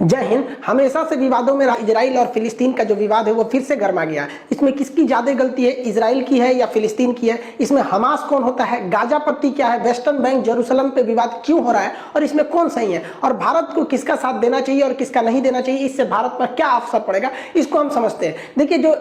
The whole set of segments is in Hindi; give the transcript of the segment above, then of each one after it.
जय हिंद। हमेशा से विवादों में इजराइल और फिलिस्तीन का जो विवाद है वो फिर से गर्मा गया है। इसमें किसकी ज्यादा गलती है, इजराइल की है या फिलिस्तीन की है? इसमें हमास कौन होता है, गाजा पट्टी क्या है, वेस्टर्न बैंक जेरूसलम पे विवाद क्यों हो रहा है और इसमें कौन सही है, और भारत को किसका साथ देना चाहिए और किसका नहीं देना चाहिए, इससे भारत पर क्या असर पड़ेगा, इसको हम समझते हैं। देखिए, जो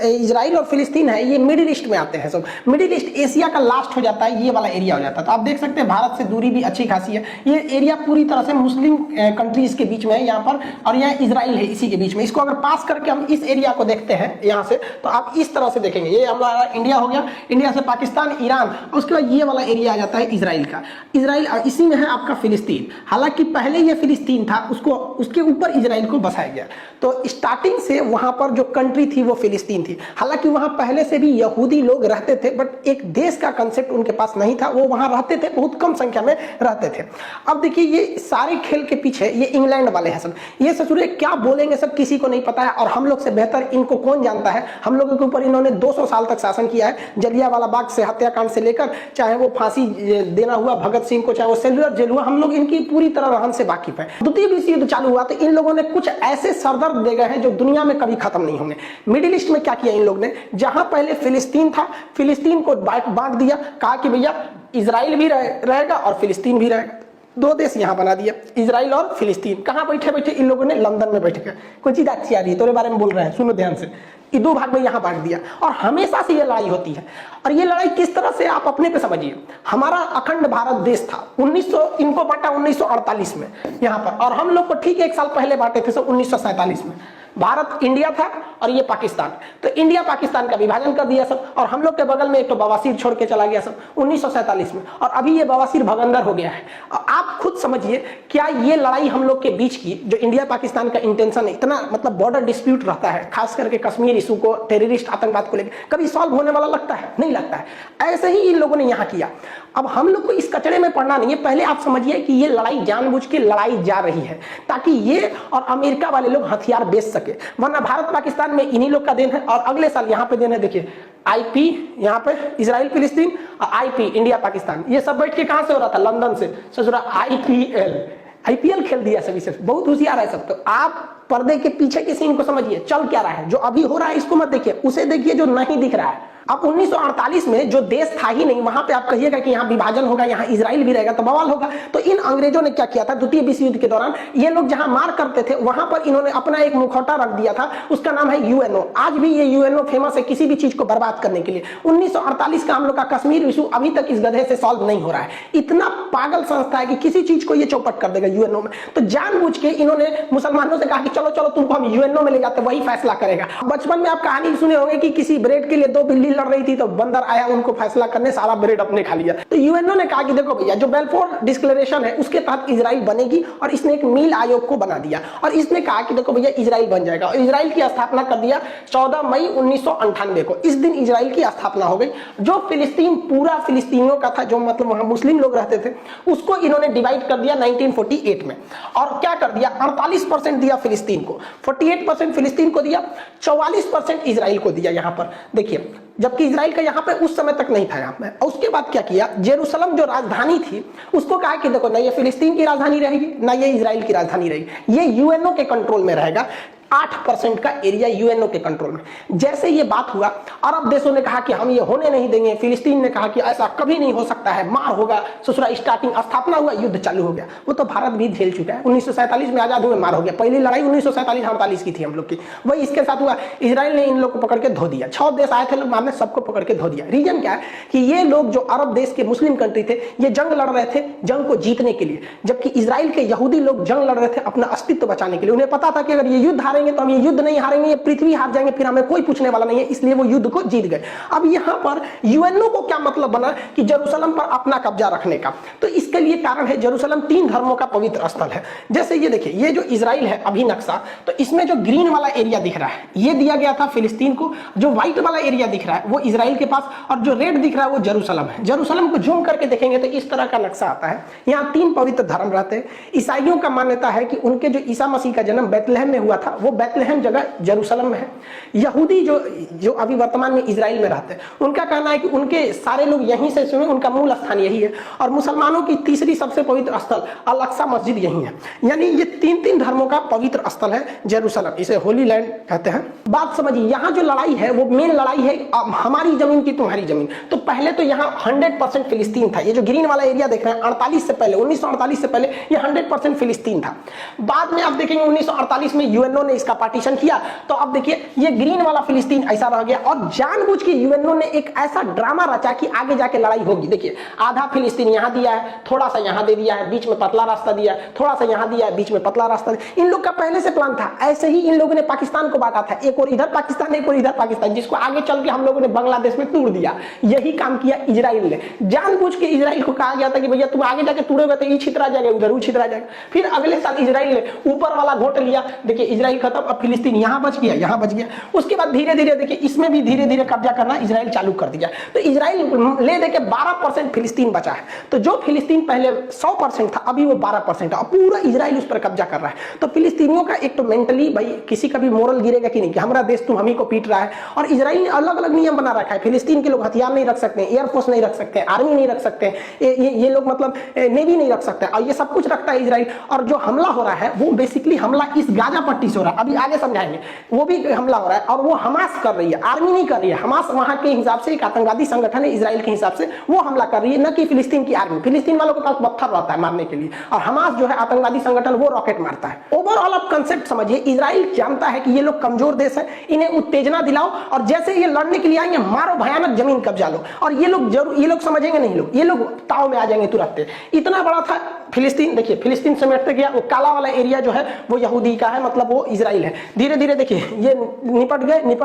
इजराइल और फिलिस्तीन है ये मिडिल ईस्ट में आते हैं। सब मिडिल ईस्ट एशिया का लास्ट हो जाता है, ये वाला एरिया हो जाता है। तो आप देख सकते हैं भारत से दूरी भी अच्छी खासी है। ये एरिया पूरी तरह से मुस्लिम कंट्रीज के बीच में है यहाँ पर, और यहाँ इजराइल है इसी के बीच में। इसको अगर पास करके हम इस एरिया को देखते हैं यहाँ से, तो आप इस तरह से देखेंगे, ये हमारा इंडिया हो गया, इंडिया से पाकिस्तान, ईरान, और उसके बाद ये वाला एरिया आ जाता है इजराइल का। इजराइल इसी में है आपका फिलिस्तीन। हालांकि पहले ये फिलिस्तीन था, उसको उसके ऊपर इजराइल को बसाया गया। तो स्टार्टिंग से वहां पर जो कंट्री थी वो फिलिस्तीन थी। हालांकि वहां पहले से भी यहूदी लोग रहते थे, बट एक देश का कंसेप्ट उनके पास नहीं था। वो वहां रहते थे, बहुत कम संख्या में रहते थे। अब देखिए, ये सारे खेल के पीछे ये इंग्लैंड वाले हैं सब। ये ससुरे क्या बोलेंगे सब किसी को नहीं पता है, और हम लोग से बेहतर इनको कौन जानता है। हम लोगों के ऊपर इन्होंने 200 साल तक शासन किया है। जलियांवाला बाग से हत्याकांड से लेकर, चाहे वो फांसी देना हुआ भगत सिंह को, चाहे वो सेलुलर जेल हुआ, हम लोग इनकी पूरी तरह रहन से वाकिफ है। द्वितीय विश्व युद्ध चालू हुआ तो इन लोगों ने कुछ ऐसे सरदर्द दे गए हैं जो दुनिया में कभी खत्म नहीं होंगे। मिडिल ईस्ट में क्या किया इन लोग ने, जहां पहले फिलिस्तीन था, फिलिस्तीन को बांट दिया, कहा कि भैया इजराइल भी रहेगा और फिलिस्तीन भी रहेगा। दो देश यहां बना दिया, इजराइल और फिलिस्तीन। कहां बैठे बैठे इन लोगों ने, लंदन में बैठ कर। कोई चीज अच्छी आ रही है, तेरे बारे में बोल रहे हैं, सुनो ध्यान से। ये दो भाग में यहां बांट दिया, और हमेशा से ये लड़ाई होती है। और ये लड़ाई किस तरह से, आप अपने पे समझिए। हमारा अखंड भारत देश था, 1900 इनको बांटा 1948 में यहां पर, और हम लोग को ठीक एक साल पहले बांटे थे, 1947 में। भारत इंडिया था और ये पाकिस्तान। तो इंडिया पाकिस्तान का विभाजन कर दिया सब, और हम लोग के बगल में एक तो बवासीर छोड़ के चला गया सब 1947 में, और अभी ये बवासीर भगंदर हो गया है। आप खुद समझिए, क्या ये लड़ाई हम लोग के बीच की, जो इंडिया पाकिस्तान का इंटेंशन है, इतना मतलब बॉर्डर डिस्प्यूट रहता है, खास करके कश्मीर इशू को, टेररिस्ट आतंकवाद को लेकर, कभी सॉल्व होने वाला लगता है? नहीं लगता है। ऐसे ही इन लोगों ने यहाँ किया। अब हम लोग को इस कचड़े में पड़ना नहीं है। पहले आप समझिए कि ये लड़ाई जानबूझ के लड़ाई जा रही है, ताकि ये और अमेरिका वाले लोग हथियार बेच सके, वरना भारत पाकिस्तान में इन्हीं लोग का देन है। और अगले साल यहाँ पे देन है, देखिए आईपी, यहाँ पे इजराइल फिलिस्तीन, और आईपी इंडिया पाकिस्तान। ये सब बैठ के कहां से हो रहा था, लंदन से। ससुरा आईपीएल खेल दिया सभी से, बहुत होशियार है सब। तो आप पर्दे के पीछे के सीन को समझिए, चल क्या रहा है। जो अभी हो रहा है इसको मत देखिए, उसे देखिए जो नहीं दिख रहा है। अब 1948 में जो देश था ही नहीं, वहां पे आप कहिएगा कि यहाँ विभाजन होगा, यहाँ इजराइल भी रहेगा, तो बवाल होगा। तो इन अंग्रेजों ने क्या किया था, द्वितीय विश्व युद्ध के दौरान ये लोग जहां मार करते थे, वहां पर इन्होंने अपना एक मुखौटा रख दिया था, उसका नाम है यूएनओ। आज भी ये यूएनओ फेमस है किसी भी चीज को बर्बाद करने के लिए। 1948 का हम लोग का कश्मीर इशू अभी तक इस गधे से सॉल्व नहीं हो रहा है। इतना पागल संस्था है कि किसी चीज को ये चौपट कर देगा यूएनओ में। तो जानबूझ के इन्होंने मुसलमानों से कहा कि चलो चलो तुमको हम यूएनओ में ले जाते, वही फैसला करेगा। बचपन में आप कहानी सुने होंगे कि किसी ब्रेड के लिए दो बिल्ली लड़ रही थी, तो बंदर आया उनको फैसला करने, सारा ब्रेड अपने खा लिया। तो यूएनओ ने कहा कि देखो भैया, जो बेल्फोर डिक्लेरेशन है उसके तहत इजराइल बनेगी, और इसने एक मील आयोग को बना दिया, और इसने कहा कि देखो भैया इजराइल बन जाएगा। और इजराइल की स्थापना कर दिया 14 मई 1998 को। इस दिन इजराइल की स्थापना हो गई। जो फिलिस्तीन पूरा फिलिस्तीनियों का था, जो मतलब वहां मुस्लिम लोग रहते थे, उसको इन्होंने डिवाइड कर दिया 1948 में। और क्या कर दिया, 48% दिया फिलिस्तीन को, 48% फिलिस्तीन को दिया, 44% इजराइल को दिया। यहां पर देखिए, जबकि इजराइल का यहाँ पे उस समय तक नहीं था यहाँ पे। और उसके बाद क्या किया, जेरूसलम जो राजधानी थी उसको कहा कि देखो, ना ये फिलिस्तीन की राजधानी रहेगी, ना ये इजराइल की राजधानी रहेगी, ये यूएनओ के कंट्रोल में रहेगा। 8% का एरिया यूएनओ के कंट्रोल में। जैसे ये बात हुआ, अरब देशों ने कहा कि हम ये होने नहीं देंगे, फिलिस्तीन ने कहा कि ऐसा कभी नहीं हो सकता है, मार होगा। ससुरा स्टार्टिंग स्थापना हुआ, युद्ध चालू हो गया। वो तो भारत भी झेल चुका है। 1947 में आजाद हुए, मार हो गया। पहली लड़ाई 1947-48 की थी हम लोग की, वही इसके साथ हुआ। इजराइल ने इन लोग को पकड़ के धो दिया। 6 देश आए थे लोग, मारने, सबको पकड़ के धो दिया। रीजन क्या है कि ये लोग जो अरब देश के मुस्लिम कंट्री थे, ये जंग लड़ रहे थे जंग को जीतने के लिए, जबकि इजराइल के यहूदी लोग जंग लड़ रहे थे अपना अस्तित्व बचाने के लिए। उन्हें पता था कि अगर ये युद्ध हारेंगे तो हम ये युद्ध नहीं हारेंगे, ये पृथ्वी हार जाएंगे, फिर हमें कोई पूछने वाला नहीं है, इसलिए वो युद्ध को जीत गए। अब यहां पर यूएनओ को क्या मतलब बना कि जेरूसलम पर अपना कब्जा रखने का। तो इसके लिए कारण है, जेरूसलम 3 धर्मों का पवित्र स्थल है। जैसे ये देखिए, ये जो इजराइल है अभी नक्शा, तो इसमें जो ग्रीन वाला एरिया दिख रहा है ये दिया गया था फिलिस्तीन को, जो व्हाइट वाला एरिया दिख रहा है वो इजराइल के पास, और जो रेड दिख रहा है वो जेरूसलम है। जेरूसलम को जूम करके देखेंगे तो इस तरह का नक्शा आता है। यहाँ 3 पवित्र धर्म रहते हैं। ईसाइयों का मान्यता है कि उनके जो ईसा मसीह का जन्म बैतलहम में हुआ था, वो बैतलहम जगह जेरूसलम में है। यहूदी जो अभी वर्तमान में इजराइल में रहते हैं, उनका कहना है कि उनके सारे लोग यहीं से सुने, उनका मूल स्थान यही है। और मुसलमानों की तीसरी सबसे पवित्र स्थल अल अक्सा मस्जिद यही है। यानी ये तीन धर्मों का पवित्र स्थल है जेरूसलम, इसे होली लैंड कहते हैं। बात समझिए, यहाँ जो लड़ाई है वो मेन लड़ाई है हमारी जमीन की तुम्हारी जमीन। तो पहले तो यहाँ 100% फिलिस्तीन था। ये जो ग्रीन वाला एरिया देख रहे हैं 48 से पहले, 1948 से पहले ये 100% फिलिस्तीन था। बाद में आप देखेंगे 1948 में यूएनओ ने इसका पार्टीशन किया, तो अब देखिए ये ग्रीन वाला फिलिस्तीन ऐसा रह गया। और जानबूझ के यूएनओ ने एक ऐसा ड्रामा रचा कि आगे जाके लड़ाई होगी। देखिए आधा फिलिस्तीन यहाँ दिया है, थोड़ा सा यहाँ दे दिया है, बीच में पतला रास्ता दिया है, थोड़ा सा यहाँ दिया है, बीच में पतला रास्ता दिया। इन लोग का पहले से प्लान था। ऐसे ही इन लोगों ने पाकिस्तान को बांटा था, एक और इधर पाकिस्तान, एक और इधर पाकिस्तान, जिसको आगे चल के हम लोगों ने बांग्लादेश में तोड़ दिया। यही काम किया इजराइल ने। जानबूझ के इजराइल को कहा गया था कि भैया तुम आगे जाके तोड़ोगे तो ये छितरा जाएगा, उधर वो छितरा जाएगा। फिर अगले साल इजराइल ने ऊपर वाला घोट लिया। देखिए इजराइल खत्म, अब फिलिस्तीन यहाँ बच गया, यहाँ बच गया। उसके बाद धीरे धीरे देखिए इसमें भी धीरे धीरे कब्जा करना इजराइल चालू कर दिया। तो इजराइल ले देके 12% फिलिस्तीन बचा है। तो जो फिलिस्तीन पहले 100% था, अभी वो 12% है। पूरा इजराइल उस पर कब्जा कर रहा है। तो फिलिस्तीनियों का एक तो मेंटली भाई किसी का भी मोरल गिरेगा कि नहीं कि हमारा देश तुम हम ही को पीट रहा है। और इजराइल ने अलग अलग नियम बना रखा है। फिलिस्तीन के लोग हथियार नहीं रख सकते, एयरफोर्स नहीं रख सकते, आर्मी नहीं रख सकते, ये लोग मतलब नेवी नहीं रख सकते, और ये सब कुछ रखता है इजराइल। और जो हमला हो रहा है वो बेसिकली हमला इस गाजा पट्टी से हो रहा है, अभी आगे समझाएंगे। वो भी हमला हो रहा है और वो हमास कर रही है, आर्मी नहीं कर रही है। हमास वहां के हिसाब से एक आतंकवादी संगठन है, इजराइल के हिसाब से वो हमला कर रही है, न कि फिलिस्तीन की आर्मी। फिलिस्तीन वालों के पास पत्थर रहता है मारने के लिए, और हमास जो है आतंकवादी संगठन वो रॉकेट मारता है। ओवरऑल आप कंसेप्ट समझिए, इजराइल जानता है कि ये लोग कमजोर देश है, इन्हें उत्तेजना दिलाओ और जैसे ये लड़ने के लिए आएंगे मारो, भयानक जमीन कब्जा लो। और ये लोग समझेंगे नहीं, ये लोग ताव में आ जाएंगे तुरंत। इतना बड़ा था फिलिस्तीन। देखिए फिलिस्तीन समेटते गया, वो काला वाला एरिया जो है वो यहूदी का है, मतलब वो इजराइल है। धीरे धीरे देखिए ये निपट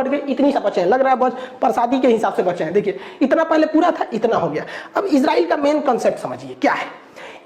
गए, इतनी सा बचे हैं, लग रहा है बस प्रसादी के हिसाब से बचे हैं। देखिए इतना पहले पूरा था, इतना हो गया। अब इजराइल का मेन कंसेप्ट समझिए क्या है।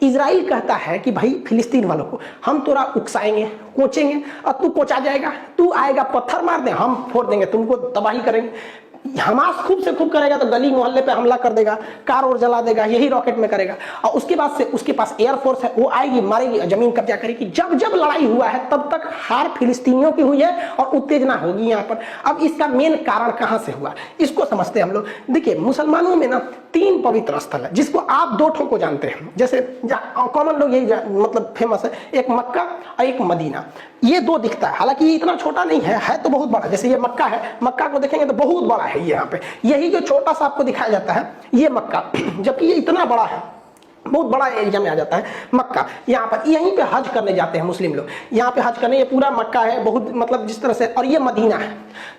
इजराइल कहता है कि भाई फिलिस्तीन वालों को हम तोरा उकसाएंगे, कोचेंगे, और तू कोचा जाएगा, तू आएगा पत्थर मार दे, हम फोड़ देंगे, तुमको तबाही करेंगे। हमास खूब से खूब करेगा तो गली मोहल्ले पे हमला कर देगा, कार और जला देगा, यही रॉकेट में करेगा। और उसके बाद से उसके पास एयरफोर्स है, वो आएगी, मारेगी, जमीन कब्जा करेगी। जब जब लड़ाई हुआ है तब तक हार फिलिस्तीनियों की हुई है और उत्तेजना होगी यहाँ पर। अब इसका मेन कारण कहाँ से हुआ इसको समझते हैं हम लोग। देखिए मुसलमानों में ना 3 पवित्र स्थल है, जिसको आप 2 ठों को जानते हैं, जैसे कॉमन लोग यही मतलब फेमस है, एक मक्का और एक मदीना। ये 2 दिखता है, हालांकि ये इतना छोटा नहीं है तो बहुत बड़ा। जैसे ये मक्का है, मक्का को देखेंगे तो बहुत बड़ा है यहाँ पे। यही जो छोटा सा आपको दिखाया जाता है ये मक्का, जबकि ये इतना बड़ा है, बहुत बड़ा एरिया में आ जाता है मक्का। यहाँ पर यहीं पे हज करने जाते हैं मुस्लिम लोग, यहाँ पे हज करने। ये पूरा मक्का है, बहुत मतलब जिस तरह से। और ये मदीना है,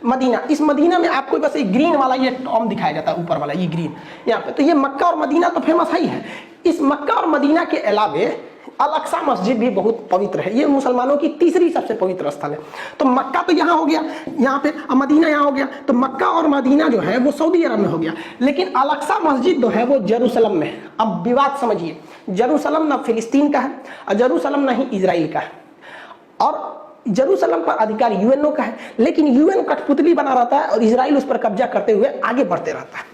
मदीना। इस मदीना में आपको बस एक ग्रीन वाला ये टॉम दिखाया जाता है, ऊपर वाला ये ग्रीन यहाँ पे। तो ये मक्का और मदीना तो फेमस ही है। इस मक्का और मदीना के अलावे अल अक्सा मस्जिद भी बहुत पवित्र है। ये मुसलमानों की तीसरी सबसे पवित्र स्थल है। तो मक्का तो यहाँ हो गया, यहाँ पे, मदीना यहाँ हो गया। तो मक्का और मदीना जो है वो सऊदी अरब में हो गया, लेकिन अल अक्सा मस्जिद जो है वो जेरूसलम में है। अब विवाद समझिए, जेरूसलम ना फिलिस्तीन का है और जेरूसलम ना ही इजराइल का है। और जेरूसलम पर अधिकार यूएनओ का है, लेकिन यूएन कठपुतली बना रहता है और इजराइल उस पर कब्जा करते हुए आगे बढ़ते रहता है।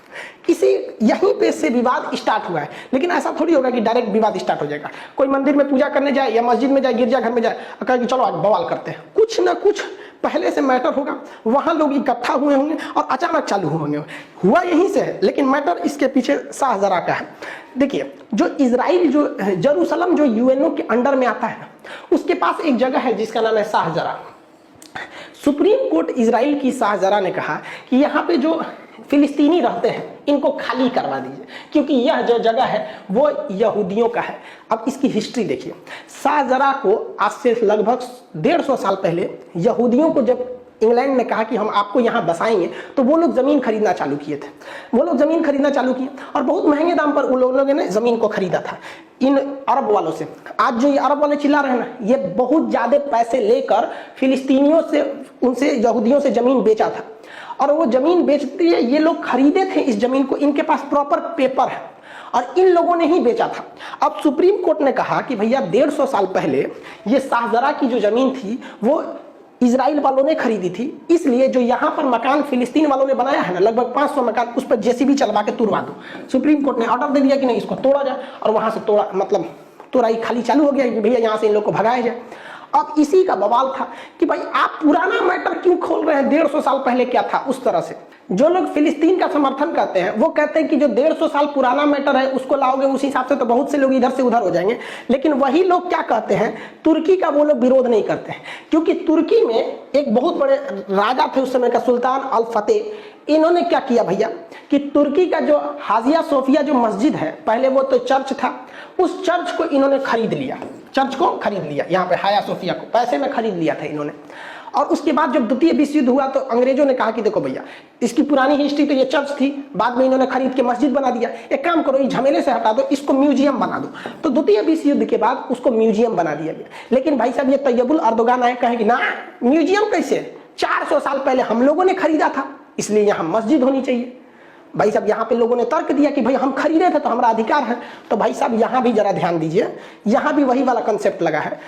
इसी यहीं पे से विवाद स्टार्ट हुआ है। लेकिन ऐसा थोड़ी होगा कि डायरेक्ट विवाद स्टार्ट हो जाएगा। कोई मंदिर में पूजा करने जाए या मस्जिद में जाए, गिरजाघर में जाए, कहे कि चलो आज बवाल करते हैं, कुछ ना कुछ पहले से मैटर होगा, वहां लोग इकट्ठा हुए होंगे और अचानक चालू होंगे। हुआ यहीं से है, लेकिन मैटर इसके पीछे शाहजरा का है। देखिए जो इजराइल, जो जेरूसलम जो यूएनओ के अंडर में आता है ना, उसके पास एक जगह है जिसका नाम है शाहजरा। सुप्रीम कोर्ट इजराइल की शाहजरा ने कहा कि यहाँ पे जो फिलिस्तीनी रहते हैं इनको खाली करवा दीजिए, क्योंकि यह जो जगह है वो यहूदियों का है। अब इसकी हिस्ट्री देखिए। शाहजरा को आज से लगभग 150 साल पहले यहूदियों को जब इंग्लैंड ने कहा कि हम आपको यहाँ बसाएंगे, तो वो लोग जमीन खरीदना चालू किए थे। वो लोग जमीन खरीदना चालू किए और बहुत महंगे दाम पर उन लोगों ने जमीन को खरीदा था इन अरब वालों से। आज जो ये अरब वाले चिल्ला रहे हैं ना, ये बहुत ज्यादा पैसे लेकर फिलिस्तीनियों से, उनसे यहूदियों से जमीन बेचा था। और वो जमीन बेचते ये लोग खरीदे थे इस जमीन को, इनके पास प्रॉपर पेपर है और इन लोगों ने ही बेचा था। अब सुप्रीम कोर्ट ने कहा कि भैया 150 साल पहले ये शाहजरा की जो जमीन थी वो इजराइल वालों ने खरीदी थी, इसलिए जो यहाँ पर मकान फिलिस्तीन वालों ने बनाया है ना, लगभग 500 मकान, उस पर जेसीबी चलवा के तुड़वा दो। सुप्रीम कोर्ट ने ऑर्डर दे दिया कि नहीं, इसको तोड़ा जाए। और वहां से तोड़ा मतलब तोड़ाई खाली चालू हो गया कि भैया यहाँ से इन लोग को भगाया जाए। अब इसी का बवाल था कि भाई आप पुराना मैटर क्यों खोल रहे हैं, 150 साल पहले क्या था। उस तरह से जो लोग फिलिस्तीन का समर्थन करते हैं वो कहते हैं कि जो 150 साल पुराना मैटर है उसको लाओगे उस हिसाब से तो बहुत से लोग इधर से उधर हो जाएंगे। लेकिन वही लोग क्या कहते हैं, तुर्की का वो लोग विरोध नहीं करते हैं, क्योंकि तुर्की में एक बहुत बड़े राजा थे उस समय का, सुल्तान अल फतेह। इन्होंने क्या किया भैया कि तुर्की का जो हाजिया सोफिया जो मस्जिद है, पहले वो तो चर्च था, उस चर्च को इन्होंने खरीद लिया, चर्च को खरीद लिया, यहाँ पे हाया सोफिया को पैसे में खरीद लिया था इन्होंने। और उसके बाद जब द्वितीय विश्व युद्ध हुआ तो अंग्रेजों ने कहा कि देखो भैया इसकी पुरानी हिस्ट्री तो ये चर्च थी, बाद में इन्होंने खरीद के मस्जिद बना दिया, एक काम करो इस झमेले से हटा दो, इसको म्यूजियम बना दो। तो द्वितीय विश्व युद्ध के बाद उसको म्यूजियम बना दिया गया। लेकिन भाई साहब ये तैयबुल अर्दोगान आए कहे कि ना म्यूजियम कैसे, 400 साल पहले हम लोगों ने खरीदा था इसलिए यहाँ मस्जिद होनी चाहिए। भाई साहब यहाँ पे लोगों ने तर्क दिया कि भाई हम खरीदे थे तो हमारा अधिकार है। तो भाई साहब यहाँ भी जरा ध्यान दीजिए, यहाँ भी वही वाला कंसेप्ट लगा है।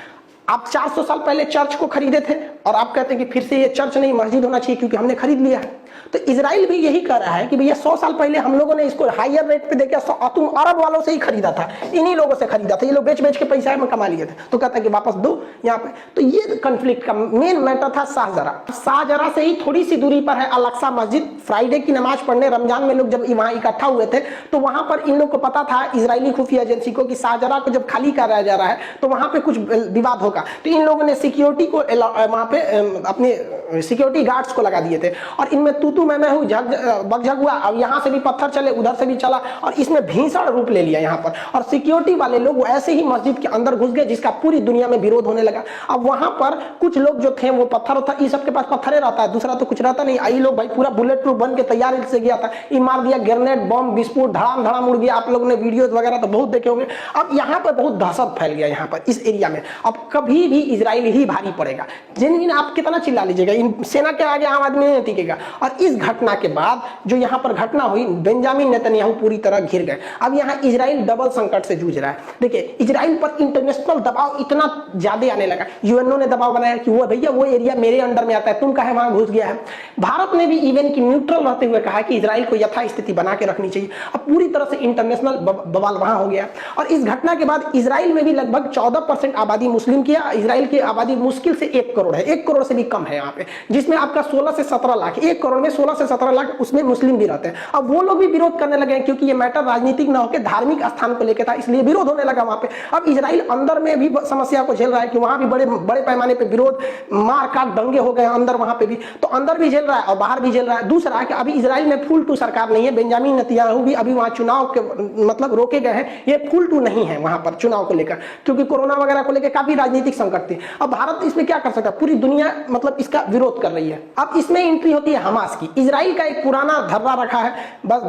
आप 400 साल पहले चर्च को खरीदे थे और आप कहते हैं कि फिर से ये चर्च नहीं मस्जिद होना चाहिए क्योंकि हमने खरीद लिया है। तो इजराइल भी यही कर रहा है कि भैया 100 साल पहले हम लोगों ने इसको हायर रेट पे देके तुम अरब वालों से ही खरीदा था, इन्हीं लोगों से खरीदा था, ये लोग बेच बेच के पैसा में कमा लिए थे, तो कहता है कि वापस दो यहाँ पे। तो ये कंफ्लिक्ट का मेन मैटर था शाहजरा। शाहजरा से ही थोड़ी सी दूरी पर है अल अक्सा मस्जिद। फ्राइडे की नमाज पढ़ने रमजान में लोग जब वहां इकट्ठा हुए थे तो वहां पर इन लोग को पता था इजरायली खुफिया एजेंसी को कि शाहजरा को जब खाली कराया जा रहा है तो वहां पे कुछ विवाद होगा। तो इन लोगों ने सिक्योरिटी को वहां पे अपने सिक्योरिटी गार्ड्स को लगा दिए थे और इनमें तू मैं हूँ बगझग हुआ। अब यहाँ से भी पत्थर चले उधर से भी चला और इसमें भीषण रूप ले लिया यहाँ पर। और सिक्योरिटी वाले लोग ऐसे ही मस्जिद के अंदर घुस गए जिसका पूरी दुनिया में विरोध होने लगा। अब वहां पर कुछ लोग जो थे वो पत्थर था, ये सबके पास पत्थरे रहता है, दूसरा तो कुछ रहता नहीं। आई लोग भाई पूरा बुलेट प्रूफ बन के तैयार से गया था, ये मार दिया ग्रेनेड बम विस्फोट धड़ाम धड़ाम उड़ गया। आप लोगों ने वीडियोस वगैरह तो बहुत देखे होंगे। अब यहाँ पर बहुत दहशत फैल गया यहाँ पर इस एरिया में। अब कभी भी इजराइल ही भारी पड़ेगा। जिन आप कितना चिल्ला लीजिएगा, इन सेना के आगे आम आदमी नहीं टिकेगा। और इस घटना के बाद जो यहाँ पर घटना हुई, बेंजामिन नेतन्याहू पूरी तरह घिर गए। अब यहाँ इजराइल डबल संकट से जूझ रहा है। देखिए इजराइल पर इंटरनेशनल दबाव इतना ज्यादा आने लगा, यूएनओ ने दबाव बनाया कि वो भैया वो एरिया मेरे अंडर में आता है, तुम कहे वहां घुस गया है। भारत ने भी इवन की न्यूट्रल रहते हुए कहा कि इजराइल को यथास्थिति बना के रखनी चाहिए। अब पूरी तरह से इंटरनेशनल बवाल वहां हो गया। और इस घटना के बाद इजराइल में भी लगभग 14% आबादी मुस्लिम की है। इजराइल की आबादी मुश्किल से 1 करोड़ है, 1 करोड़ से भी कम है यहाँ पे, जिसमें आपका 16 से 17 लाख, 1 करोड़ में 16 से 17 लाख उसमें मुस्लिम भी रहते हैं। अब वो लोग भी विरोध करने लगे हैं क्योंकि ये मैटर राजनीतिक ना होकर धार्मिक स्थान को लेकर था, इसलिए विरोध होने लगा वहां पे। अब इजराइल अंदर में भी समस्या को झेल रहा है कि वहां भी बड़े बड़े पैमाने पे विरोध, मार काट दंगे हो गए अंदर, वहां पे भी तो अंदर भी झेल रहा है और बाहर भी झेल रहा है। दूसरा कि अभी इजराइल में फुल टू सरकार नहीं है। बेंजामिन नेतन्याहू भी अभी वहां चुनाव के मतलब रोके गए हैं, ये फुल टू नहीं है वहां पर चुनाव को लेकर, क्योंकि कोरोना वगैरह को लेकर काफी राजनीतिक संकट थी। अब भारत इसमें क्या कर सकता है, पूरी दुनिया मतलब इसका विरोध कर रही है। अब इसमें एंट्री होती है हमास की। इजराइल का एक पुराना धर्रा रखा है, बस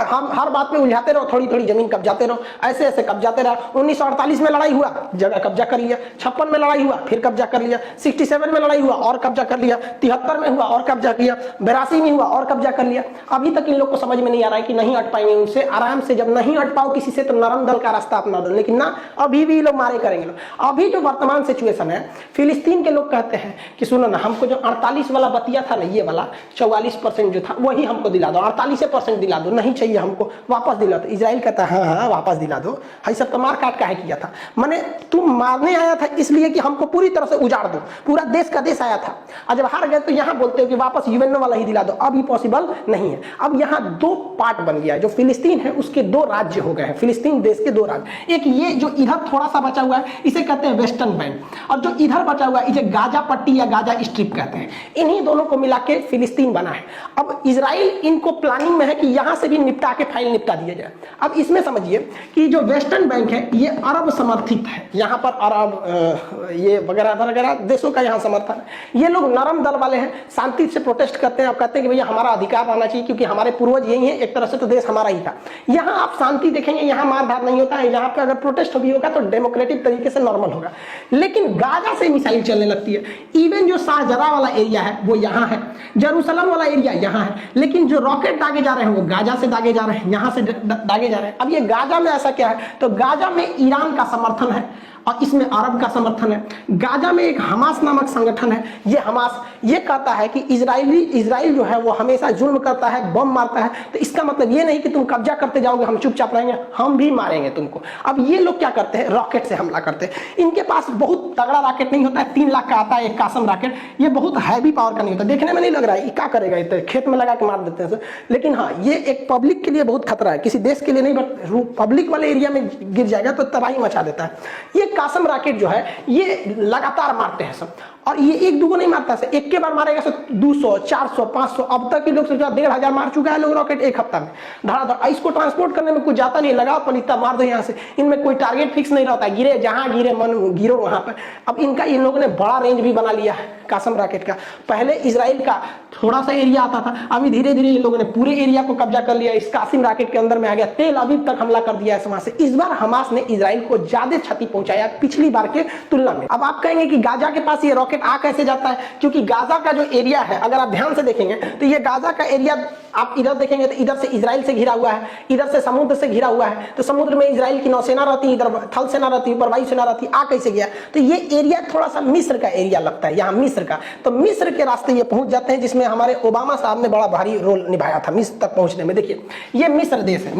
हम हर बात में उलझाते रहो, थोड़ी थोड़ी जमीन कब्जाते रहो, ऐसे ऐसे कब्जाते रहो। 1948 में लड़ाई हुआ, जगह कब्जा कर लिया। 56 में लड़ाई हुआ, फिर कब्जा कर लिया। 67 में लड़ाई हुआ और कब्जा कर लिया। 73 में हुआ और कब्जा किया। 82 में हुआ और कब्जा कर लिया। अभी तक इन लोग को समझ में नहीं आ रहा है कि नहीं हट पाएंगे उनसे। आराम से जब नहीं हट पाओ किसी से तो नरम दल का रास्ता अपना दो, लेकिन ना अभी भी लोग मारे करेंगे लोग। अभी जो वर्तमान सिचुएशन है, फिलिस्तीन के लोग कहते हैं कि सुनो ना, हमको जो 48 वाला बतिया था ना, ये वाला 44% जो था वही हमको दिला दो, 48% दिला दो, नहीं चाहिए हमको, वापस दिला दो। इजराइल कहता है हाँ हाँ वापस दिला दो। भाई सब तो मार काट काहे किया था, माने तुम मारने आया था इसलिए कि हमको पूरी तरह से उजाड़ दो, पूरा देश का देश आया था। और जब हार गए तो यहाँ बोलते हो कि वापस यूएनओ वाला ही दिला दो। अब ये पॉसिबल नहीं है। अब यहाँ 2 पार्ट बन गया है। जो फिलिस्तीन है उसके 2 राज्य हो गए हैं, फिलिस्तीन देश के 2 राज्य। एक ये जो इधर थोड़ा सा बचा हुआ है इसे कहते हैं वेस्टर्न बैंक, और जो इधर बचा हुआ है इसे गाजा पट्टी या गाजा स्ट्रिप कहते हैं। इन्हीं दोनों को मिला के फिलिस्तीन बना है। अब इजराइल इनको प्लानिंग में है कि यहां से भी निपटा के फाइल निपटा दिया जाए। अब इसमें समझिए कि जो वेस्टर्न बैंक है ये अरब समर्थित है, यहाँ पर अरब ये वगैरह वगैरह देशों का यहाँ समर्थन है। ये लोग नरम दल वाले हैं, शांति से प्रोटेस्ट करते हैं और कहते हैं कि भैया हमारा अधिकार रहना चाहिए क्योंकि हमारे पूर्वज यही है, एक तरह से तो देश हमारा ही था। यहाँ आप शांति देखेंगे, यहाँ मारधार नहीं होता है। यहाँ पे अगर प्रोटेस्ट भी होगा तो डेमोक्रेटिक तरीके से नॉर्मल होगा। लेकिन गाजा से मिसाइल चलने लगती है। इवन जो शाहजरा वाला एरिया है वो यहाँ है, जेरूसलम वाला एरिया यहाँ है, लेकिन जो रॉकेट दागे जा रहे हैं वो गाजा से दागे जा रहे हैं, यहाँ से दागे जा रहे हैं। अब ये गाजा में ऐसा क्या है, तो गाजा में ईरान का समर्थन है और इसमें अरब का समर्थन है। गाजा में एक हमास नामक संगठन है, ये हमास ये कहता है कि इजराइल जो है वो हमेशा जुल्म करता है, बम मारता है। तो इसका मतलब ये नहीं कि तुम कब्जा करते जाओगे, हम चुपचाप रहेंगे, हम भी मारेंगे तुमको। अब ये लोग क्या करते हैं, रॉकेट से हमला करते हैं। इनके पास बहुत तगड़ा रॉकेट नहीं होता है, 3 लाख का आता है एक कासम रॉकेट। ये बहुत हैवी पावर का नहीं होता, देखने में नहीं लग रहा है, ये क्या करेगा, इतना खेत में लगा के मार देते हैं। लेकिन हाँ, ये एक पब्लिक के लिए बहुत खतरा है, किसी देश के लिए नहीं, बट पब्लिक वाले एरिया में गिर जाएगा तो तबाही मचा देता है। ये कासम रॉकेट जो है ये लगातार मारते हैं सब, और ये एक दूगो नहीं मारता है, एक के बार मारेगा 200, 400, 500, अब तक के लोग सोचा 1500 मार चुका है लोग रॉकेट एक हफ्ता में धड़ाधड़। इसको ट्रांसपोर्ट करने में कुछ जाता नहीं, लगाओ पलिता मार दो यहाँ से। इनमें कोई टारगेट फिक्स नहीं रहता, गिरे जहां गिरे मन गिरो वहां पर। अब इनका इन लोगों ने बड़ा रेंज भी बना लिया है कासम रॉकेट का। पहले इजराइल का थोड़ा सा एरिया आता था, अभी धीरे धीरे इन लोगों ने पूरे एरिया को कब्जा कर लिया, इस कासिम रॉकेट के अंदर में आ गया। तेल अवीव तक हमला कर दिया है वहां से। इस बार हमास ने इजराइल को ज्यादा क्षति पहुंचाया पिछली बार के तुलना में। अब आप कहेंगे कि गाजा के पास ये रॉकेट आ कैसे जाता है, क्योंकि गाजा का जो एरिया है, अगर आप ध्यान से देखेंगे तो ये गाजा का एरिया आप इधर देखेंगे तो इधर से इजराइल से घिरा हुआ है, इधर से समुद्र से घिरा हुआ है। तो समुद्र में इजराइल की नौसेना रहती है, इधर थल सेना रहती है, ऊपर वायुसेना रहती है। आ कैसे गया, तो ये एरिया थोड़ा सा मिस्र का एरिया लगता है, यहाँ मिस्र का। तो मिस्र के रास्ते ये पहुंच जाते हैं, जिसमें हमारे ओबामा साहब ने बड़ा भारी रोल निभाया था मिस्र तक पहुंचने में। देखिए ये मिस्र देश है,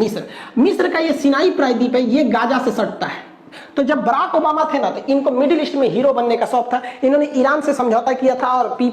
मिस्र का ये सिनाई प्रायद्वीप है, ये गाजा से सटता है। तो जब बराक ओबामा थे ना, तो इनको मिडिल ईस्ट में हीरो बनने का शौक था। इन्होंने ईरान से समझौता किया था, और P+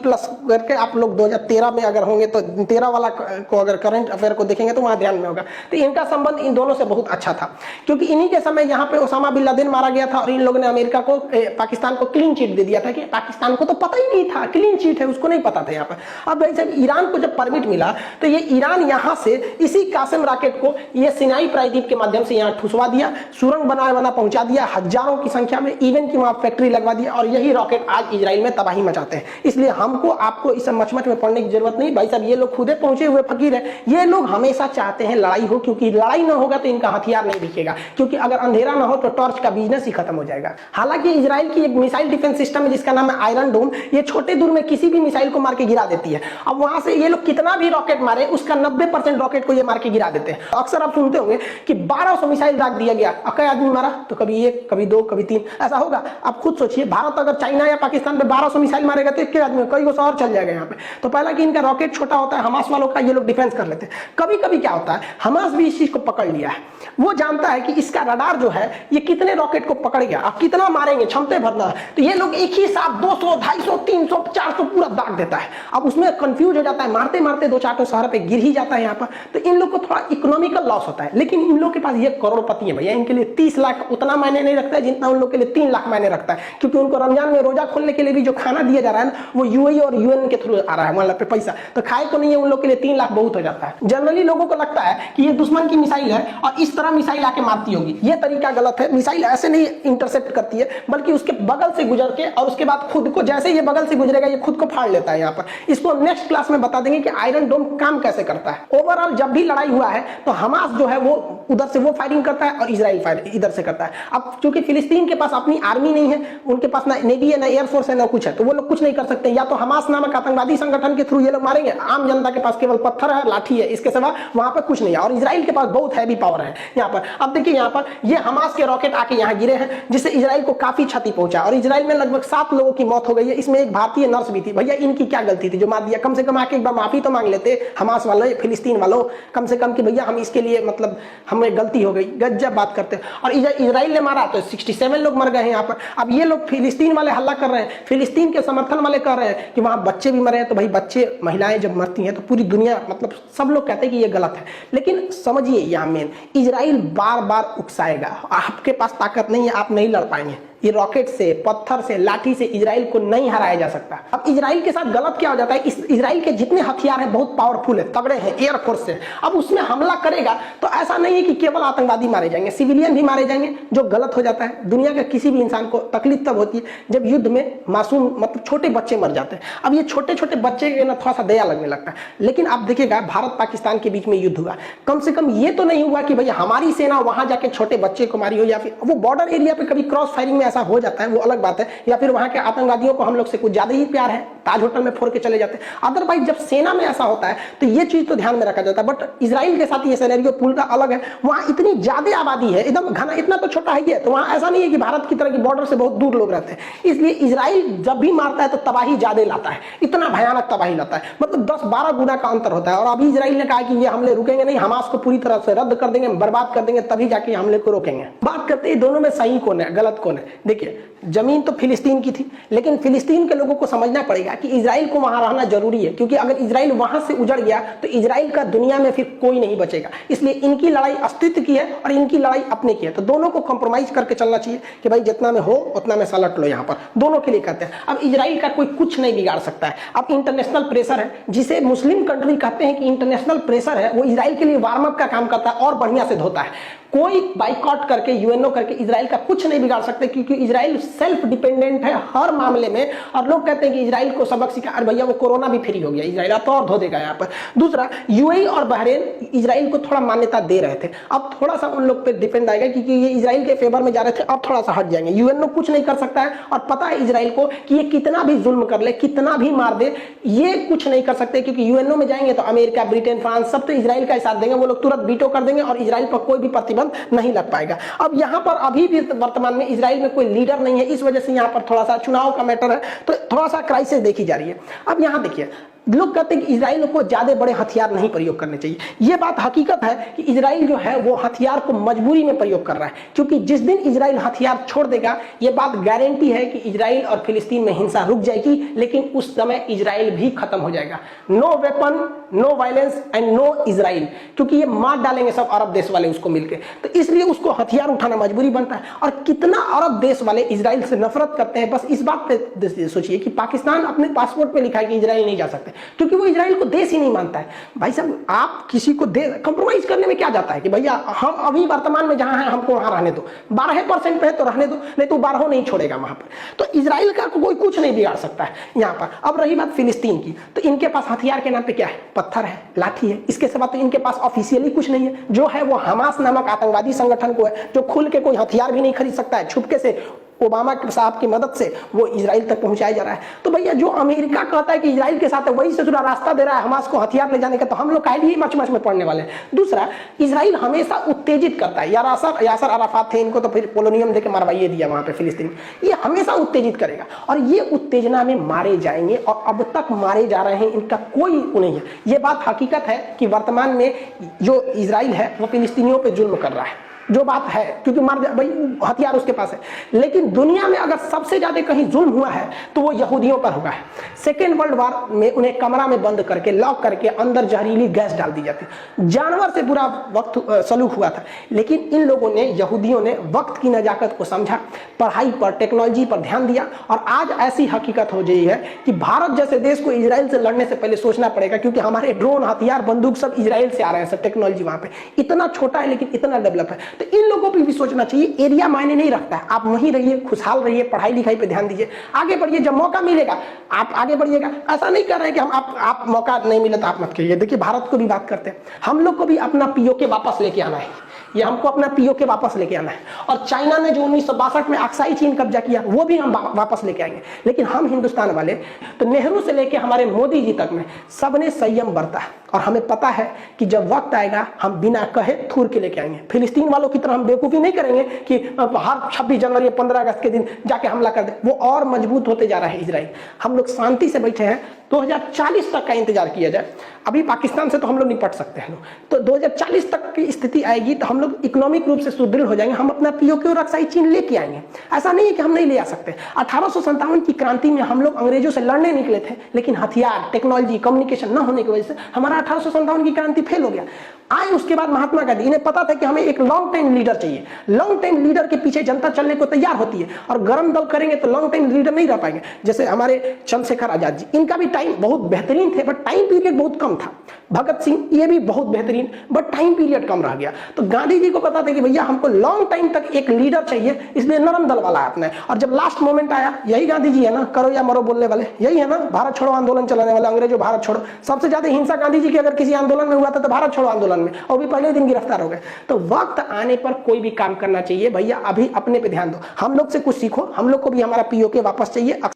करके आप लोग 2013 में अगर होंगे तो 13 वाला को अगर करंट अफेयर को देखेंगे तो वहां ध्यान में होगा। तो इनका संबंध इन दोनों से बहुत अच्छा था, क्योंकि इन्हीं के समय यहाँ पे ओसामा बिन लादेन मारा गया था, और इन लोगों ने अमेरिका को पाकिस्तान को क्लीन चिट दे दिया था, कि पाकिस्तान को तो पता ही नहीं था क्लीन चिट है, उसको नहीं पता था यहाँ पर। अब वैसे ईरान को जब परमिट मिला, तो ये ईरान यहाँ से इसी कासिम रॉकेट को ये सिनाई प्रायद्वीप के माध्यम से यहाँ ठुसवा दिया, सुरंग बना पहुंचा दिया, हजारों की संख्या में, इवन की वहां फैक्ट्री लगवा दी। और यही रॉकेट आज इजराइल में तबाही मचाते हैं। इसलिए हमको आपको इस मचमच में पड़ने की जरूरत नहीं भाई साहब, ये लोग खुदे पहुंचे हुए फकीर है। ये लोग हमेशा चाहते हैं लड़ाई हो, क्योंकि लड़ाई ना होगा तो इनका हथियार नहीं दिखेगा, क्योंकि अगर अंधेरा ना हो तो टॉर्च का बिजनेस ही खत्म हो जाएगा। हालांकि इजराइल की एक मिसाइल डिफेंस सिस्टम है जिसका नाम है आयरन डोम, ये छोटे दूर में किसी भी मिसाइल को मार के गिरा देती है। अब वहां से ये लोग कितना भी रॉकेट मारे, उसका 90% रॉकेट को ये मार के गिरा देते हैं। अक्सर आप सुनते होंगे कि 1200 मिसाइल दाग दिया गया, कई आदमी मारा, तो कभी 1, कभी 2, कभी 3, ऐसा होगा। आप खुद सोचिए, भारत अगर चाइना या पाकिस्तान पे 1200 मिसाइल मारेगा तो एक आदमी कई गो और चल जाएगा यहाँ पे। तो पहला कि इनका रॉकेट छोटा होता है, हमास वालों का ये लोग डिफेंस कर लेते हैं। कभी कभी क्या होता है, हमास भी इस चीज को पकड़ लिया है, वो जानता है कि इसका रडार जो है ये कितने रॉकेट को पकड़ गया, आप कितना मारेंगे, क्षमता भरना है। तो ये लोग एक ही साथ 200, 250, 300, 400 पूरा दाग देता है। अब उसमें कंफ्यूज हो जाता है, मारते मारते 2-4 शहर पे गिर ही जाता है यहाँ पर। तो इन लोग को थोड़ा इकोनॉमिकल लॉस होता है, लेकिन इन लोग के पास ये करोड़पति है भैया, इनके लिए 30 लाख उतना मायने नहीं रखता है जितना उन लोग के लिए 3 लाख मायने रखता है। क्योंकि उनको रमजान में रोजा खोलने के लिए भी जो खाना दिया जा रहा है ना, वो यूएई और यूएन के थ्रू आ रहा है, मतलब पे पैसा तो खाए को नहीं है। उन लोग के लिए 3 लाख बहुत हो जाता है। जनरली लोगों को लगता है कि ये दुश्मन की मिसाइल है और इस तरह मिसाइल आके मारती होगी, ये तरीका गलत है। मिसाइल ऐसे नहीं इंटरसेप्ट करती है, बल्कि उसके बगल से गुजर के और उसके बाद खुद को, जैसे ये बगल से गुजरेगा ये खुद को फाड़ लेता है। यहाँ पर इसको नेक्स्ट क्लास में बता देंगे कि आयरन डोम काम कैसे करता है। ओवरऑल जब भी लड़ाई हुआ है तो हमास जो है वो उधर से वो फायरिंग करता है और इजराइल इधर से करता है। अब क्योंकि फिलिस्तीन के पास अपनी आर्मी नहीं है, उनके पास ना नेवी है, ना एयरफोर्स है, ना कुछ है, तो वो लोग कुछ नहीं कर सकते। या तो हमास नामक आतंकवादी संगठन के थ्रू ये लोग मारेंगे, आम जनता के पास केवल पत्थर है, लाठी है, इसके सिवा वहां पर कुछ नहीं है। और इजराइल के पास बहुत हैवी पावर है यहाँ पर। अब देखिए यहाँ पर ये हमास के रॉकेट आके यहाँ गिरे हैं, जिससे इजराइल को काफी क्षति पहुंचा और इजराइल में लगभग 7 लोगों की मौत हो गई है। इसमें एक भारतीय नर्स भी थी। भैया इनकी क्या गलती थी जो मार दिया? कम से कम आके एक बार माफी तो मांग लेते हमास वालों, फिलिस्तीन वालों, कम से कम कि भैया हम इसके लिए मतलब हमें गलती हो गई। गजब बात करते हैं। और इजराइल ने मारा तो 67 लोग मर गए हैं यहाँ पर। अब ये लोग फिलिस्तीन वाले हल्ला कर रहे हैं, फिलिस्तीन के समर्थन वाले कर रहे हैं कि वहां बच्चे भी मरे हैं। तो भाई बच्चे, महिलाएं जब मरती हैं तो पूरी दुनिया, मतलब सब लोग कहते हैं कि ये गलत है। लेकिन समझिए यहाँ मेन, इजराइल बार बार उकसाएगा, आपके पास ताकत नहीं है, आप नहीं लड़ पाएंगे। ये रॉकेट से, पत्थर से, लाठी से इजराइल को नहीं हराया जा सकता। अब इजराइल के साथ गलत क्या हो जाता है, इजराइल के जितने हथियार हैं बहुत पावरफुल है, तगड़े हैं, एयरफोर्स से। अब उसमें हमला करेगा तो ऐसा नहीं है कि केवल आतंकवादी मारे जाएंगे, सिविलियन भी मारे जाएंगे, जो गलत हो जाता है। दुनिया के किसी भी इंसान को तकलीफ तब होती है जब युद्ध में मासूम, मतलब छोटे बच्चे मर जाते हैं। अब ये छोटे छोटे बच्चे के ना थोड़ा सा दया लगने लगता है। लेकिन आप देखिएगा भारत पाकिस्तान के बीच में युद्ध हुआ, कम से कम ये तो नहीं हुआ कि भैया हमारी सेना वहां जाके छोटे बच्चे को मारी हो, या फिर वो बॉर्डर एरिया पे कभी क्रॉस फायरिंग में ऐसा हो जाता है वो अलग बात है, या फिर वहां के आतंकवादियों को हम लोग से कुछ ज्यादा ही प्यार है, ताज होटल में फोड़ के चले जाते हैं। अदरवाइज जब सेना में ऐसा होता है तो ये चीज तो ध्यान में रखा जाता है। बट इजराइल के साथ ये सिनेरियो पूरा अलग है, वहां इतनी ज्यादा आबादी है, एकदम घना, इतना तो छोटा ही है, तो वहां ऐसा नहीं है कि भारत की तरह की बॉर्डर से बहुत दूर लोग रहते हैं, इसलिए इजराइल जब भी मारता है तो तबाही ज्यादा लाता है, इतना भयानक तबाही लाता है, मतलब 10-12 गुना का अंतर होता है। और अभी इजराइल ने कहा कि ये हमले रुकेंगे नहीं, हमास को पूरी तरह से रद्द कर देंगे, बर्बाद कर देंगे, तभी जाके हमले को रोकेंगे। बात करते हैं दोनों में सही कौन है गलत कौन है। देखिए जमीन तो फिलिस्तीन की थी, लेकिन फिलिस्तीन के लोगों को समझना पड़ेगा कि इजराइल को वहां रहना जरूरी है, क्योंकि अगर इजराइल वहां से उजड़ गया तो इजराइल का दुनिया में फिर कोई नहीं बचेगा। इसलिए इनकी लड़ाई अस्तित्व की है और इनकी लड़ाई अपने की है, तो दोनों को कंप्रोमाइज करके चलना चाहिए कि भाई जितना में हो उतना में सलट लो, यहाँ पर दोनों के लिए कहते हैं। अब इजराइल का कोई कुछ नहीं बिगाड़ सकता है। अब इंटरनेशनल प्रेशर है, जिसे मुस्लिम कंट्री कहते हैं कि इंटरनेशनल प्रेशर है, वो इजराइल के लिए वार्म अप का काम करता है और बढ़िया से धोता है। कोई बाइकआउट करके यूएनओ करके इजराइल का कुछ नहीं बिगाड़ सकते, क्योंकि इजराइल सेल्फ डिपेंडेंट है हर मामले में। और लोग कहते हैं कि इजराइल को सबक सिखा, अरे भैया वो कोरोना भी फ्री हो गया, इजराइल तो और धो देगा यहाँ पर। दूसरा, यूएई और बहरीन इजराइल को थोड़ा मान्यता दे रहे थे, अब थोड़ा सा उन लोग पे डिपेंड आएगा, क्योंकि ये इजराइल के फेवर में जा रहे थे, अब थोड़ा सा हट जाएंगे। यूएनओ कुछ नहीं कर सकता है, और पता है इजराइल को कि ये कितना भी जुल्म कर ले, कितना भी मार दे, ये कुछ नहीं कर सकते, क्योंकि यूएनओ में जाएंगे तो अमेरिका, ब्रिटेन, फ्रांस सब तो इजराइल का साथ देंगे, वो लोग तुरंत वीटो कर देंगे और इजराइल पर कोई भी प्रतिबंध नहीं लग पाएगा। अब यहाँ पर अभी भी वर्तमान में इजराइल में कोई लीडर नहीं है, इस वजह से यहाँ पर थोड़ा सा चुनाव का मैटर है, तो थोड़ा सा क्राइसिस देखी जा रही है। अब यहाँ देखिए लोग कहते हैं कि इजराइल को ज्यादा बड़े हथियार नहीं प्रयोग करने चाहिए। यह बात हकीकत है कि इजराइल जो है वो हथियार को मजबूरी में प्रयोग कर रहा है, क्योंकि जिस दिन इजराइल हथियार छोड़ देगा, यह बात गारंटी है कि इजराइल और फिलिस्तीन में हिंसा रुक जाएगी, लेकिन उस समय इजराइल भी खत्म हो जाएगा। No weapon, no violence and no Israel, क्योंकि ये मार डालेंगे सब अरब देश वाले उसको मिलकर, तो इसलिए उसको हथियार उठाना मजबूरी बनता है। और कितना अरब देश वाले इजराइल से नफरत करते हैं, बस इस बात पे सोचिए कि पाकिस्तान अपने पासपोर्ट पे लिखा है कि इजराइल नहीं जा सकते, क्योंकि वो इजराइल को देश ही नहीं मानता है। भाई साहब आप किसी को कंप्रोमाइज करने में क्या जाता है कि भैया हम अभी वर्तमान में जहां हैं हमको वहां रहने दो, 12% पे है तो रहने दो, नहीं तो 12 नहीं छोड़ेगा वहां पर। तो इजराइल का कोई कुछ नहीं बिगाड़ सकता है यहाँ पर। अब रही बात फिलिस्तीन की, तो इनके पास हथियार के नाम पे क्या है? पत्थर है, लाठी है, इसके सिवा तो इनके पास ऑफिशियली कुछ नहीं है। जो है वो हमास नामक आतंकवादी संगठन को है, जो खुल के कोई हथियार भी नहीं खरीद सकता है, छुपके से ओबामा साहब की मदद से वो इजराइल तक पहुंचाया जा रहा है। तो भैया जो अमेरिका कहता है कि इजराइल के साथ है, वही से जुड़ा रास्ता दे रहा है हमास को हथियार ले जाने का, तो हम लोग काहे लिए मच मच में पड़ने वाले हैं। दूसरा, इजराइल हमेशा उत्तेजित करता है, यासर अराफात थे, इनको तो फिर पोलोनियम देके मरवाइए दिया वहां पे फिलिस्तीन, ये हमेशा उत्तेजित करेगा और ये उत्तेजना में मारे जाएंगे, और अब तक मारे जा रहे हैं, इनका कोई नहीं है। ये बात हकीकत है कि वर्तमान में जो इजराइल है वो फिलिस्तीनियों पे जुल्म कर रहा है, जो बात है, क्योंकि मार भाई हथियार उसके पास है। लेकिन दुनिया में अगर सबसे ज्यादा कहीं जुल्म हुआ है तो वो यहूदियों पर हुआ है। सेकेंड वर्ल्ड वॉर में उन्हें कमरा में बंद करके, लॉक करके, अंदर जहरीली गैस डाल दी जाती, जानवर से बुरा वक्त सलूक हुआ था। लेकिन इन लोगों ने, यहूदियों ने वक्त की नजाकत को समझा, पढ़ाई पर, टेक्नोलॉजी पर ध्यान दिया, और आज ऐसी हकीकत हो गई है कि भारत जैसे देश को इजराइल से लड़ने से पहले सोचना पड़ेगा, क्योंकि हमारे ड्रोन, हथियार, बंदूक सब इजराइल से आ रहे हैं, सब टेक्नोलॉजी वहां पे इतना छोटा है लेकिन इतना डेवलप है। तो इन लोगों पे भी सोचना चाहिए, एरिया मायने नहीं रखता है, आप वहीं रहिए, खुशहाल रहिए, पढ़ाई लिखाई पे ध्यान दीजिए, आगे बढ़िए, जब मौका मिलेगा आप आगे बढ़िएगा। ऐसा नहीं कर रहे हैं कि हम आप मौका नहीं मिले तो आप मत करिए। देखिए भारत को भी बात करते हैं, हम लोग को भी अपना पीओके वापस लेके आना है, ये हमको अपना पीओके वापस लेके आना है। और चाइना ने जो 1962 में अक्साई चीन कब्जा किया वो भी हम वापस लेके आएंगे। लेकिन हम हिंदुस्तान वाले, तो नेहरू से लेके हमारे मोदी जी तक में सबने संयम बरता है, और हमें पता है कि जब वक्त आएगा हम बिना कहे थूर के लेके आएंगे। फिलिस्तीन वालों की तरह हम बेवकूफी नहीं करेंगे कि हर 26 जनवरी या 15 अगस्त के दिन जाके हमला कर दे। वो और मजबूत होते जा रहा है इजराइल। हम लोग शांति से बैठे हैं, 2040 तक का इंतजार किया जाए। अभी पाकिस्तान से तो हम लोग निपट सकते हैं, तो 2040 तक की स्थिति आएगी तो हम लोग इकोनॉमिक रूप से सुदृढ़ हो जाएंगे, हम अपना पीओके और अक्साई चीन लेके आएंगे। ऐसा नहीं है कि हम नहीं ले आ सकते। 1857 की क्रांति में हम लोग अंग्रेजों से लड़ने निकले थे, लेकिन हथियार, टेक्नोलॉजी, कम्युनिकेशन न होने की वजह से हमारा 1857 की क्रांति फेल हो गया। आए उसके बाद महात्मा गांधी, इन्हें पता था कि हमें एक लॉन्ग टाइम लीडर चाहिए। लॉन्ग टाइम लीडर के पीछे जनता चलने को तैयार होती है, और गर्म दल करेंगे तो लॉन्ग टाइम लीडर नहीं रह पाएंगे। जैसे हमारे चंद्रशेखर आजाद जी, इनका भी टाइम बहुत बेहतरीन थे, बट टाइम पीरियड बहुत कम था। भगत सिंह, ये भी बहुत बेहतरीन, बट टाइम पीरियड कम रह गया। तो गांधी जी को पता था कि भैया हमको लॉन्ग टाइम तक एक लीडर चाहिए, इसलिए नरम दल वाला अपने। और जब लास्ट मोमेंट आया, यही गांधी जी है ना, करो या मरो बोलने वाले, यही है ना, भारत छोड़ो आंदोलन चलाने वाले, अंग्रेजों भारत छोड़ो। सबसे ज्यादा हिंसा गांधी जी के अगर किसी आंदोलन में हुआ था तो भारत छोड़ो आंदोलन में, और भी पहले दिन गिरफ्तार हो गए। तो वक्त आने पर कोई भी काम करना चाहिए भैया, अभी अपने पे ध्यान दो, हम लोग से कुछ सीखो, हम लोग को भी हमारा पीओके वापस चाहिए।